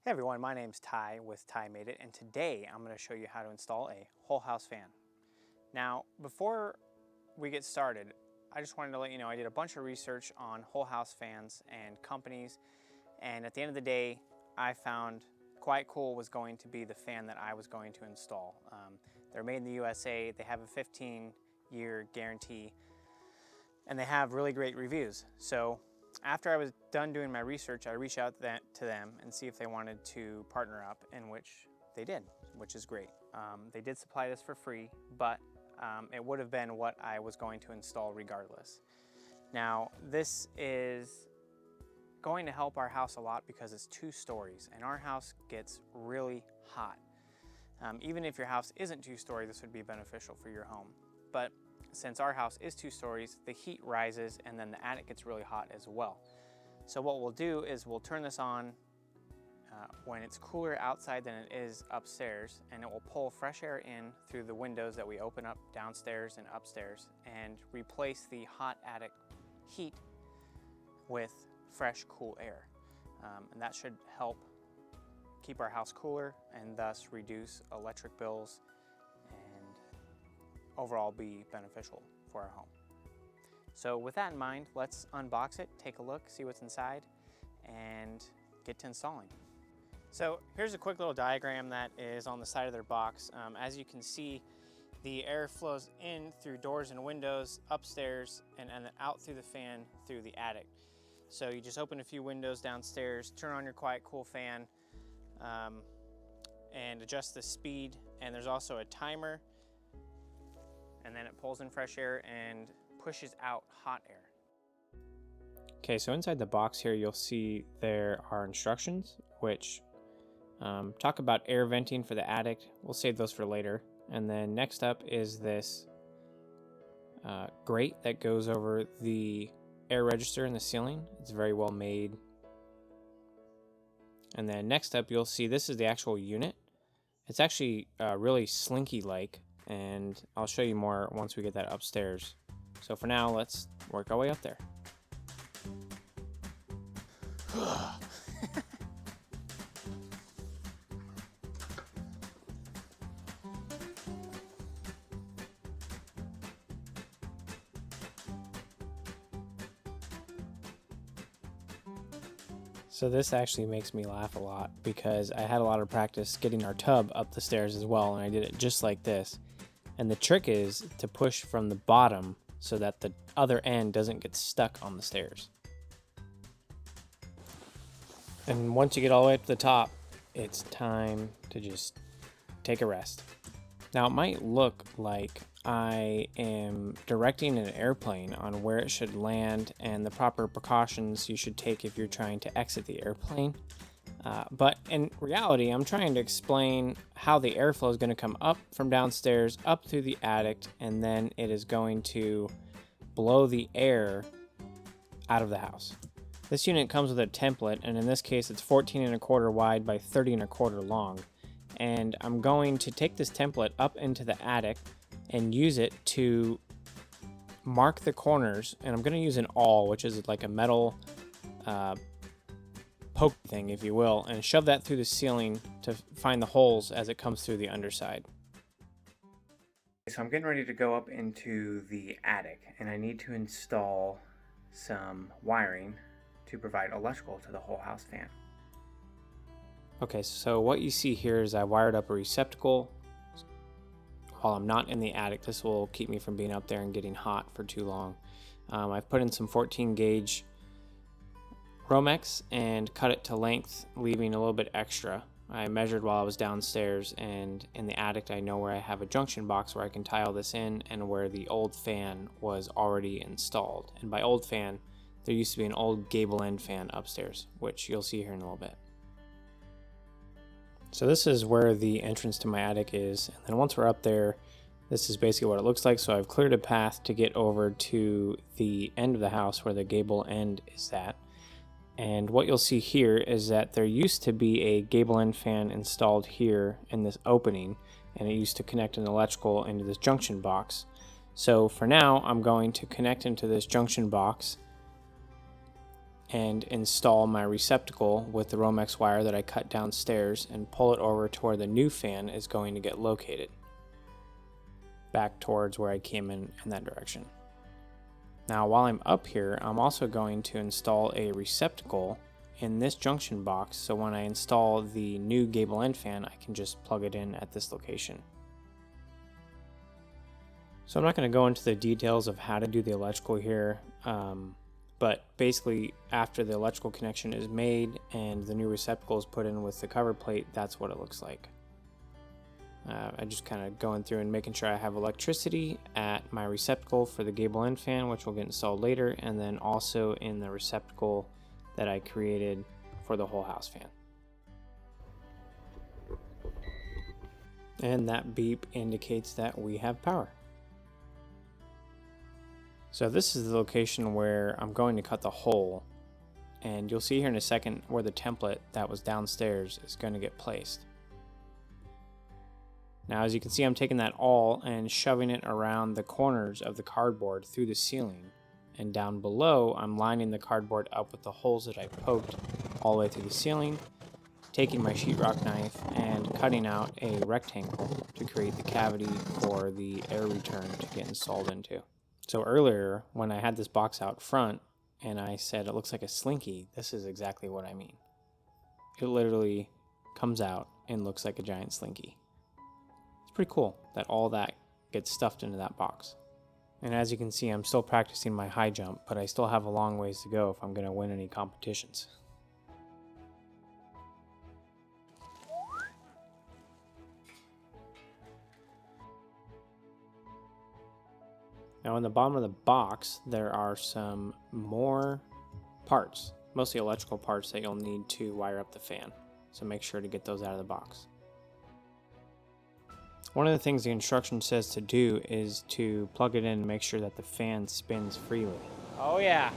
Hey everyone, my name's Ty with Ty Made It, and today I'm going to show you how to install a whole house fan. Now, before we get started, I just wanted to let you know I did a bunch of research on whole house fans and companies, and at the end of the day, I found quietcool was going to be the fan that I was going to install. They're made in the USA, they have a 15-year guarantee, and they have really great reviews. So after I was done doing my research, I reached out to them and see if they wanted to partner up, in which they did, which is great. They did supply this for free, but it would have been what I was going to install regardless. Now, this is going to help our house a lot because it's 2 stories, and our house gets really hot. Even if your house isn't 2-story, this would be beneficial for your home. But since our house is 2 stories, the heat rises and then the attic gets really hot as well. So what we'll do is we'll turn this on when it's cooler outside than it is upstairs, and it will pull fresh air in through the windows that we open up downstairs and upstairs and replace the hot attic heat with fresh, cool air. And that should help keep our house cooler and thus reduce electric bills and overall be beneficial for our home. So with that in mind, let's unbox it, take a look, see what's inside, and get to installing. So here's a quick little diagram that is on the side of their box. As you can see, the air flows in through doors and windows upstairs and then out through the fan through the attic. So you just open a few windows downstairs, turn on your quietcool fan, and adjust the speed. And there's also a timer, and then it pulls in fresh air and pushes out hot air. Okay, so inside the box here, you'll see there are instructions, which talk about air venting for the attic. We'll save those for later. And then next up is this grate that goes over the air register in the ceiling. It's very well made. And then next up, you'll see this is the actual unit. It's actually really slinky-like, and I'll show you more once we get that upstairs. So for now, let's work our way up there. So this actually makes me laugh a lot because I had a lot of practice getting our tub up the stairs as well, and I did it just like this. And the trick is to push from the bottom so that the other end doesn't get stuck on the stairs. And once you get all the way up to the top, it's time to just take a rest. Now it might look like I am directing an airplane on where it should land and the proper precautions you should take if you're trying to exit the airplane. But in reality, I'm trying to explain how the airflow is going to come up from downstairs, up through the attic, and then it is going to blow the air out of the house. This unit comes with a template, and in this case, it's 14¼ wide by 30¼ long. And I'm going to take this template up into the attic and use it to mark the corners. And I'm going to use an awl, which is like a metal poke thing, if you will, and shove that through the ceiling to find the holes as it comes through the underside. So I'm getting ready to go up into the attic, and I need to install some wiring to provide electrical to the whole house fan. Okay, so what you see here is I wired up a receptacle while I'm not in the attic. This will keep me from being up there and getting hot for too long. I've put in some 14 gauge Romex and cut it to length, leaving a little bit extra. I measured while I was downstairs, and in the attic I know where I have a junction box where I can tie all this in and where the old fan was already installed. And by old fan, there used to be an old gable end fan upstairs, which you'll see here in a little bit. So this is where the entrance to my attic is, and then once we're up there, this is basically what it looks like. So I've cleared a path to get over to the end of the house where the gable end is at. And what you'll see here is that there used to be a gable end fan installed here in this opening, and it used to connect an electrical into this junction box. So for now, I'm going to connect into this junction box and install my receptacle with the Romex wire that I cut downstairs and pull it over to where the new fan is going to get located, back towards where I came in that direction. Now while I'm up here, I'm also going to install a receptacle in this junction box, so when I install the new gable end fan, I can just plug it in at this location. So I'm not going to go into the details of how to do the electrical here, but basically after the electrical connection is made and the new receptacle is put in with the cover plate, that's what it looks like. I just kind of going through and making sure I have electricity at my receptacle for the gable end fan, which will get installed later, and then also in the receptacle that I created for the whole house fan. And that beep indicates that we have power. So this is the location where I'm going to cut the hole, and you'll see here in a second where the template that was downstairs is going to get placed. Now as you can see, I'm taking that awl and shoving it around the corners of the cardboard through the ceiling, and down below I'm lining the cardboard up with the holes that I poked all the way through the ceiling, taking my sheetrock knife and cutting out a rectangle to create the cavity for the air return to get installed into. So earlier when I had this box out front and I said it looks like a slinky, this is exactly what I mean. It literally comes out and looks like a giant slinky. It's pretty cool that all that gets stuffed into that box. And as you can see, I'm still practicing my high jump, but I still have a long ways to go if I'm going to win any competitions. Now in the bottom of the box, there are some more parts, mostly electrical parts that you'll need to wire up the fan. So make sure to get those out of the box. One of the things the instruction says to do is to plug it in and make sure that the fan spins freely. Oh yeah.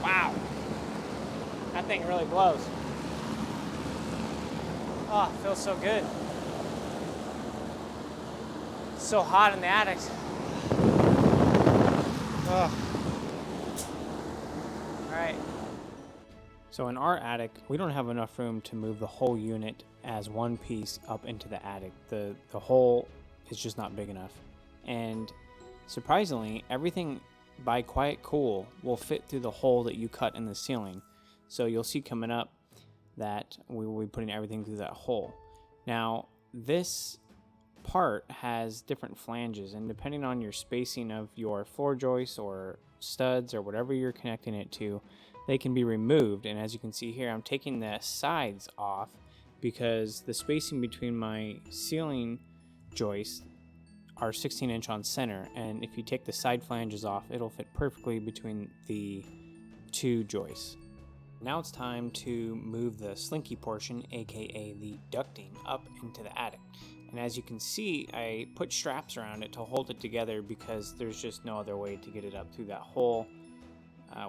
Wow. That thing really blows. Oh, it feels so good. It's so hot in the attics. Oh. All right. So in our attic, we don't have enough room to move the whole unit as one piece up into the attic. The hole is just not big enough. And surprisingly, everything by quietcool will fit through the hole that you cut in the ceiling. So you'll see coming up that we will be putting everything through that hole. Now, this part has different flanges, and depending on your spacing of your floor joists or studs or whatever you're connecting it to, they can be removed. And as you can see here, I'm taking the sides off because the spacing between my ceiling joists are 16" on center, and if you take the side flanges off, it'll fit perfectly between the two joists. Now it's time to move the slinky portion, aka the ducting, up into the attic. And as you can see, I put straps around it to hold it together because there's just no other way to get it up through that hole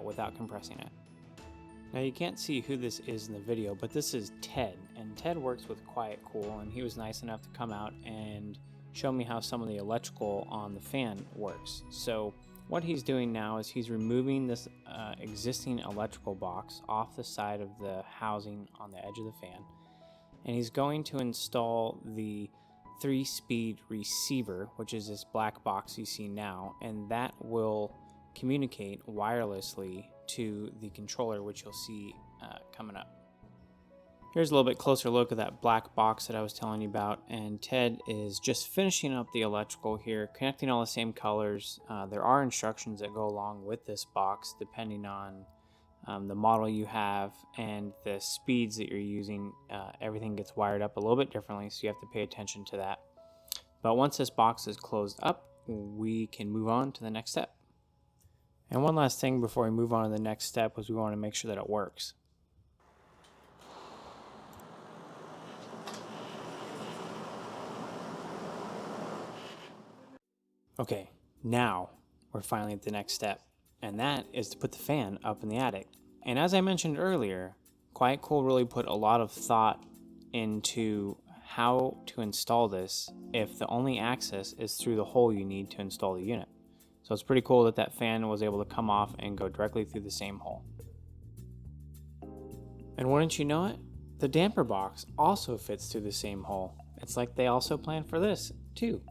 without compressing it. Now you can't see who this is in the video, but this is Ted, and Ted works with quietcool, and he was nice enough to come out and show me how some of the electrical on the fan works. So what he's doing now is he's removing this existing electrical box off the side of the housing on the edge of the fan, and he's going to install the 3-speed receiver, which is this black box you see now, and that will communicate wirelessly to the controller, which you'll see coming up. Here's a little bit closer look at that black box that I was telling you about, and Ted is just finishing up the electrical here, connecting all the same colors. There are instructions that go along with this box depending on the model you have and the speeds that you're using. Everything gets wired up a little bit differently, so you have to pay attention to that. But once this box is closed up, we can move on to the next step. And one last thing before we move on to the next step is we want to make sure that it works. Okay, now we're finally at the next step, and that is to put the fan up in the attic. And as I mentioned earlier, quietcool really put a lot of thought into how to install this if the only access is through the hole you need to install the unit. So it's pretty cool that that fan was able to come off and go directly through the same hole. And wouldn't you know it, the damper box also fits through the same hole. It's like they also planned for this too.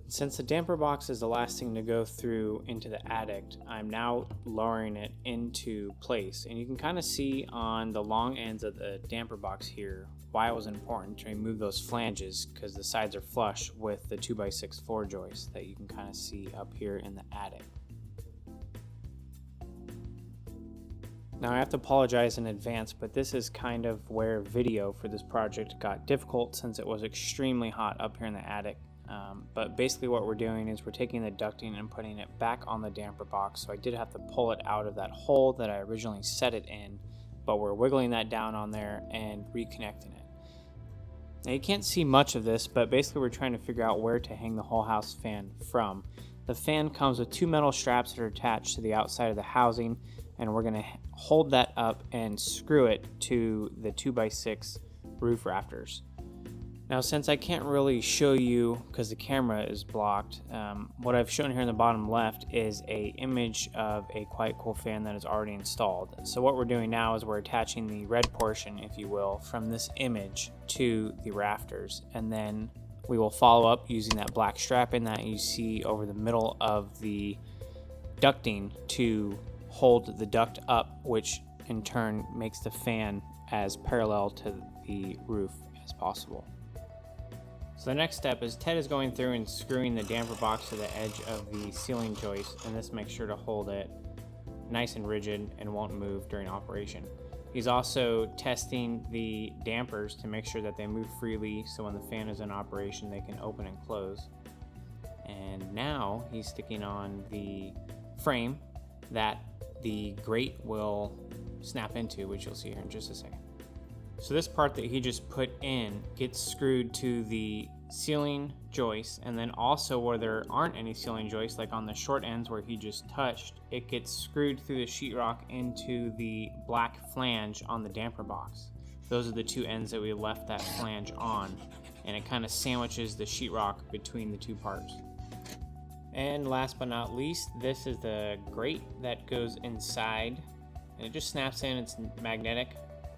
Since the damper box is the last thing to go through into the attic, I'm now lowering it into place. And you can kind of see on the long ends of the damper box here why it was important to remove those flanges, because the sides are flush with the 2x6 floor joist that you can kind of see up here in the attic. Now I have to apologize in advance, but this is kind of where video for this project got difficult since it was extremely hot up here in the attic. But basically what we're doing is we're taking the ducting and putting it back on the damper box. So I did have to pull it out of that hole that I originally set it in, but we're wiggling that down on there and reconnecting it. Now you can't see much of this, but basically we're trying to figure out where to hang the whole house fan from. The fan comes with two metal straps that are attached to the outside of the housing, and we're going to hold that up and screw it to the 2x6 roof rafters. Now since I can't really show you because the camera is blocked, what I've shown here in the bottom left is an image of a quietcool fan that is already installed. So what we're doing now is we're attaching the red portion, if you will, from this image to the rafters, and then we will follow up using that black strap-in that you see over the middle of the ducting to hold the duct up, which in turn makes the fan as parallel to the roof as possible. So the next step is Ted is going through and screwing the damper box to the edge of the ceiling joist, and this makes sure to hold it nice and rigid and won't move during operation. He's also testing the dampers to make sure that they move freely, so when the fan is in operation they can open and close. And now he's sticking on the frame that the grate will snap into, which you'll see here in just a second. So this part that he just put in gets screwed to the ceiling joist, and then also where there aren't any ceiling joists, like on the short ends where he just touched, it gets screwed through the sheetrock into the black flange on the damper box. Those are the two ends that we left that flange on, and it kind of sandwiches the sheetrock between the two parts. And last but not least, this is the grate that goes inside, and it just snaps in. It's magnetic.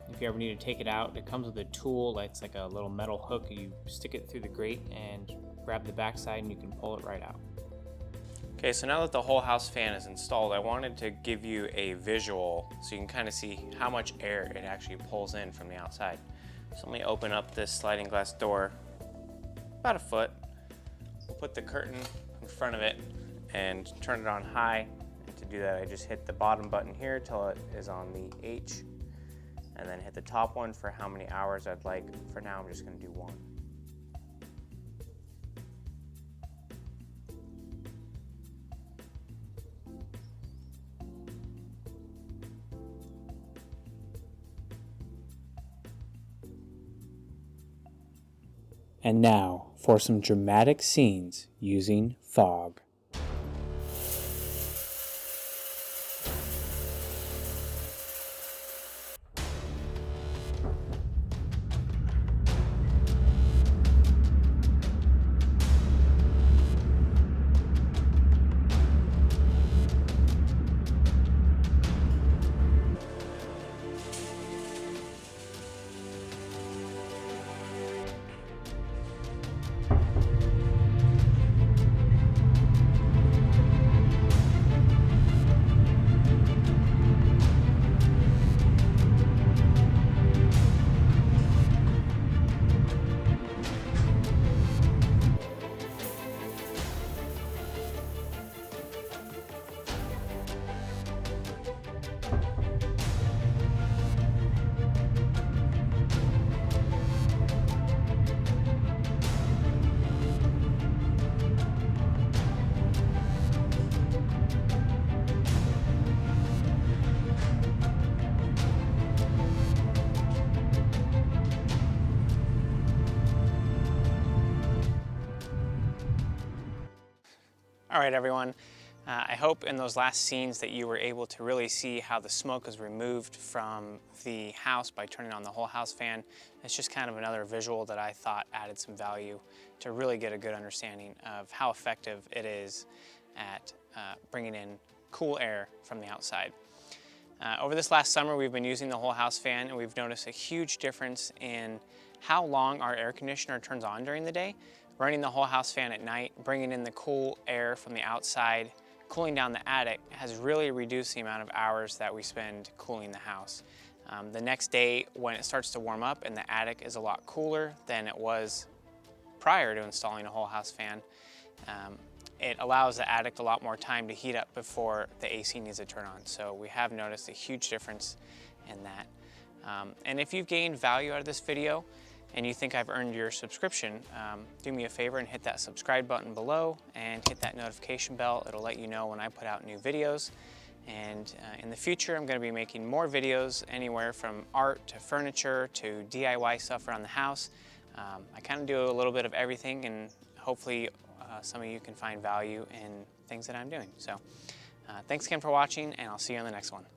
If you ever need to take it out, it comes with a tool. It's like a little metal hook. You stick it through the grate and grab the backside and you can pull it right out. Okay, so now that the whole house fan is installed, I wanted to give you a visual so you can kind of see how much air it actually pulls in from the outside. So let me open up this sliding glass door about a foot. We'll put the curtain in front of it and turn it on high. And to do that, I just hit the bottom button here till it is on the H, and then hit the top one for how many hours I'd like. For now, I'm just gonna do 1. And now for some dramatic scenes using fog. All right, everyone. I hope in those last scenes that you were able to really see how the smoke is removed from the house by turning on the whole house fan. It's just kind of another visual that I thought added some value to really get a good understanding of how effective it is at bringing in cool air from the outside. Over this last summer, we've been using the whole house fan, and we've noticed a huge difference in how long our air conditioner turns on during the day. Running the whole house fan at night, bringing in the cool air from the outside, cooling down the attic has really reduced the amount of hours that we spend cooling the house. The next day, when it starts to warm up and the attic is a lot cooler than it was prior to installing a whole house fan, it allows the attic a lot more time to heat up before the AC needs to turn on. So we have noticed a huge difference in that. And if you've gained value out of this video and you think I've earned your subscription, do me a favor and hit that subscribe button below and hit that notification bell. It'll let you know when I put out new videos. And in the future, I'm going to be making more videos anywhere from art to furniture to DIY stuff around the house. I kind of do a little bit of everything, and hopefully some of you can find value in things that I'm doing. So thanks again for watching, and I'll see you on the next one.